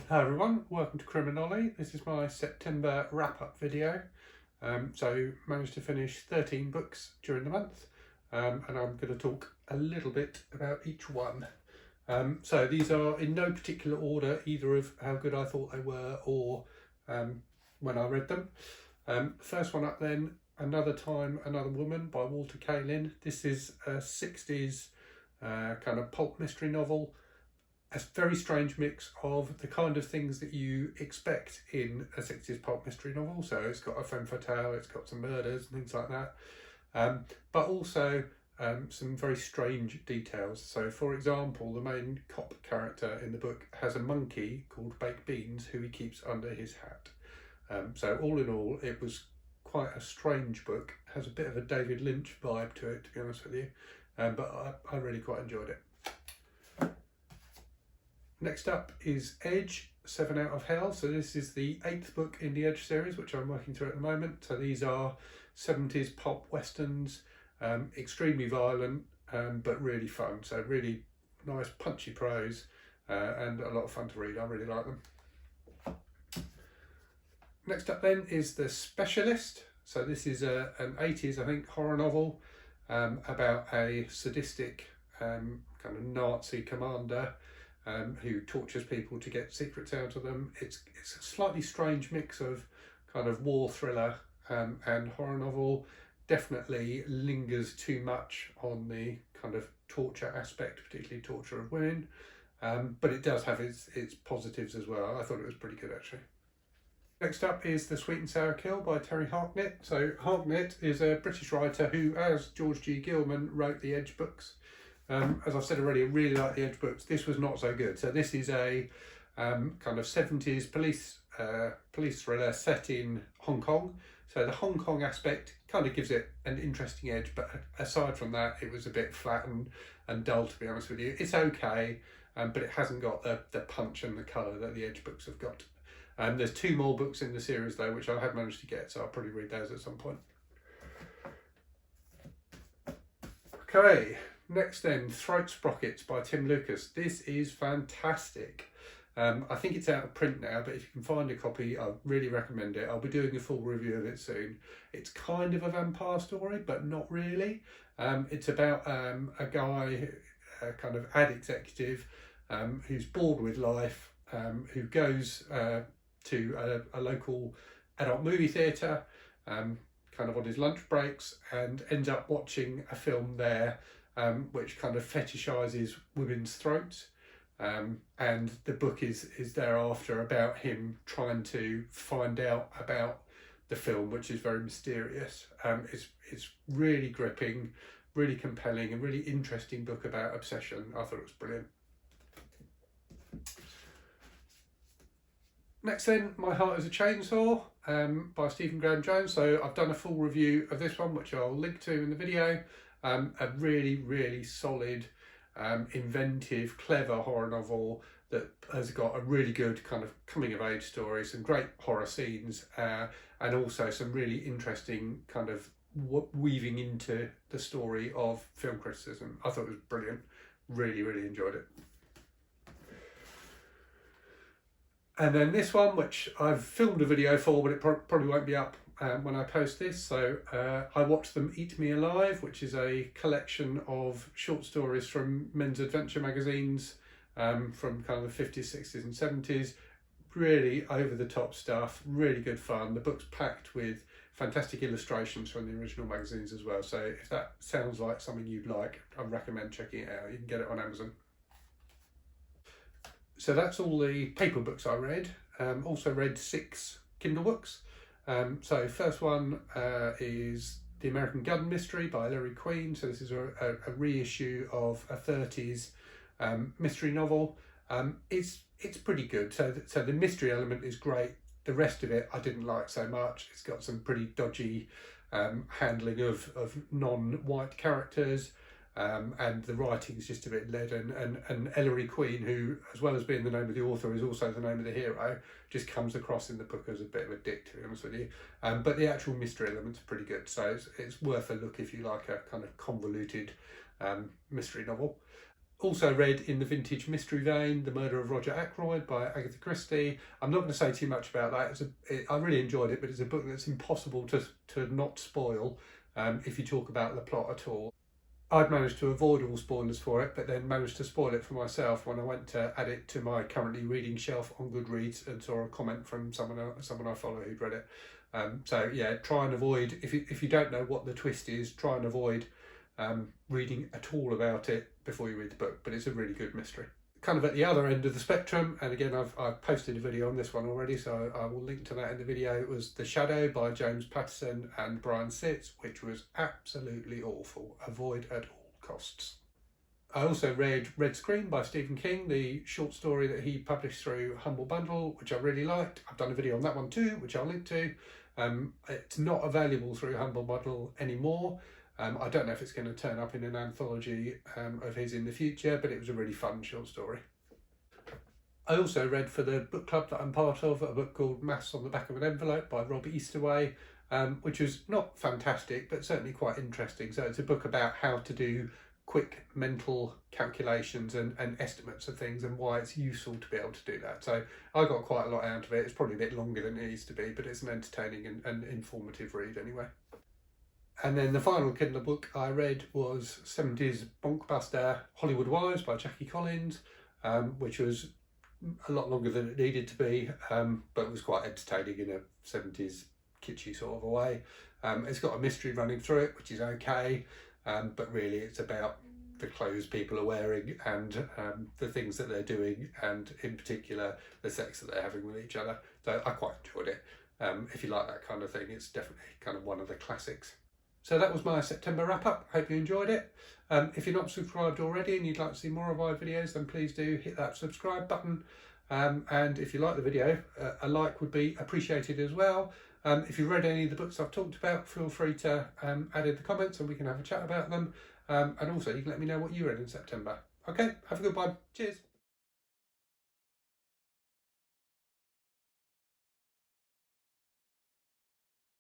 Hi everyone, welcome to Criminally. This is my September wrap-up video. So managed to finish 13 books during the month, and I'm going to talk a little bit about each one. So these are in no particular order, either of how good I thought they were or when I read them. First one up then, Another Time, Another Woman by Walter Kalin. This is a 60s kind of pulp mystery novel. A very strange mix of the kind of things that you expect in a 60s pulp mystery novel. So it's got a femme fatale, it's got some murders and things like that, but also some very strange details. So for example, the main cop character in the book has a monkey called Baked Beans who he keeps under his hat. So all in all, it was quite a strange book. It has a bit of a David Lynch vibe to it, to be honest with you, but I really quite enjoyed it. Next up is Edge, 7 Out of Hell. So this is the 8th book in the Edge series, which I'm working through at the moment. So these are 70s pulp westerns, extremely violent, but really fun. So really nice punchy prose and a lot of fun to read. I really like them. Next up then is The Specialist. So this is an 80s, I think, horror novel about a sadistic kind of Nazi commander who tortures people to get secrets out of them. It's a slightly strange mix of kind of war thriller and horror novel. Definitely lingers too much on the kind of torture aspect, particularly torture of women, but it does have its positives as well. I thought it was pretty good actually. Next up is The Sweet and Sour Kill by Terry Harknett. So Harknett is a British writer who, as George G. Gilman, wrote the Edge books. As I've said already, I really like the Edge books. This was not so good. So this is a kind of 70s police thriller set in Hong Kong. So the Hong Kong aspect kind of gives it an interesting edge, but aside from that, it was a bit flat and dull, to be honest with you. It's okay, but it hasn't got the punch and the colour that the Edge books have got. There's 2 more books in the series though, which I have managed to get, so I'll probably read those at some point. Okay. Next then, Throat Sprockets by Tim Lucas. This is fantastic. I think it's out of print now, but if you can find a copy, I really recommend it. I'll be doing a full review of it soon. It's kind of a vampire story, but not really. It's about a guy, a kind of ad executive, who's bored with life, who goes to a local adult movie theatre, kind of on his lunch breaks, and ends up watching a film there which kind of fetishizes women's throats, and the book is thereafter about him trying to find out about the film, which is very mysterious. It's really gripping, really compelling, and really interesting book about obsession. I thought it was brilliant. Next then, My Heart is a Chainsaw by Stephen Graham Jones. So I've done a full review of this one, which I'll link to in the video. A really, really solid, inventive, clever horror novel that has got a really good kind of coming of age story, some great horror scenes, and also some really interesting kind of weaving into the story of film criticism. I thought it was brilliant. Really, really enjoyed it. And then this one, which I've filmed a video for, but it probably won't be up when I post this. So I watched Them Eat Me Alive, which is a collection of short stories from men's adventure magazines from kind of the 50s, 60s and 70s. Really over the top stuff, really good fun. The book's packed with fantastic illustrations from the original magazines as well. So if that sounds like something you'd like, I recommend checking it out. You can get it on Amazon. So that's all the paper books I read. Also read 6 Kindle books. So first one is The American Gun Mystery by Ellery Queen. So this is a reissue of a 30s mystery novel. It's pretty good. So the mystery element is great. The rest of it I didn't like so much. It's got some pretty dodgy handling of non-white characters. And the writing's just a bit leaden, and Ellery Queen, who, as well as being the name of the author, is also the name of the hero, just comes across in the book as a bit of a dick, to be honest with you. But the actual mystery element's pretty good, so it's worth a look if you like a kind of convoluted mystery novel. Also read in the vintage mystery vein, The Murder of Roger Ackroyd by Agatha Christie. I'm not going to say too much about that. I really enjoyed it, but it's a book that's impossible to not spoil if you talk about the plot at all. I'd managed to avoid all spoilers for it, but then managed to spoil it for myself when I went to add it to my currently reading shelf on Goodreads and saw a comment from someone I follow who'd read it. So yeah, try and avoid, if you don't know what the twist is, try and avoid reading at all about it before you read the book, but it's a really good mystery. Kind of at the other end of the spectrum, and again I've posted a video on this one already, so I will link to that in the video. It was The Shadow by James Patterson and Brian Sitz, which was absolutely awful. Avoid at all costs. I also read Red Screen by Stephen King, the short story that he published through Humble Bundle, which I really liked. I've done a video on that one too, which I'll link to. It's not available through Humble Bundle anymore. I don't know if it's going to turn up in an anthology of his in the future, but it was a really fun short story. I also read for the book club that I'm part of a book called Maths on the Back of an Envelope by Rob Easterway, which was not fantastic, but certainly quite interesting. So it's a book about how to do quick mental calculations and estimates of things and why it's useful to be able to do that. So I got quite a lot out of it. It's probably a bit longer than it needs to be, but it's an entertaining and informative read anyway. And then the final Kindle book I read was 70s Bonkbuster Hollywood Wives by Jackie Collins, which was a lot longer than it needed to be, but was quite entertaining in a 70s kitschy sort of a way. It's got a mystery running through it, which is okay, but really it's about the clothes people are wearing and the things that they're doing, and in particular the sex that they're having with each other. So I quite enjoyed it. If you like that kind of thing, it's definitely kind of one of the classics. So that was my September wrap up. Hope you enjoyed it. If you're not subscribed already and you'd like to see more of my videos, then please do hit that subscribe button. And if you like the video, a like would be appreciated as well. If you've read any of the books I've talked about, feel free to add in the comments and we can have a chat about them. And also you can let me know what you read in September. Okay, have a good one. Cheers.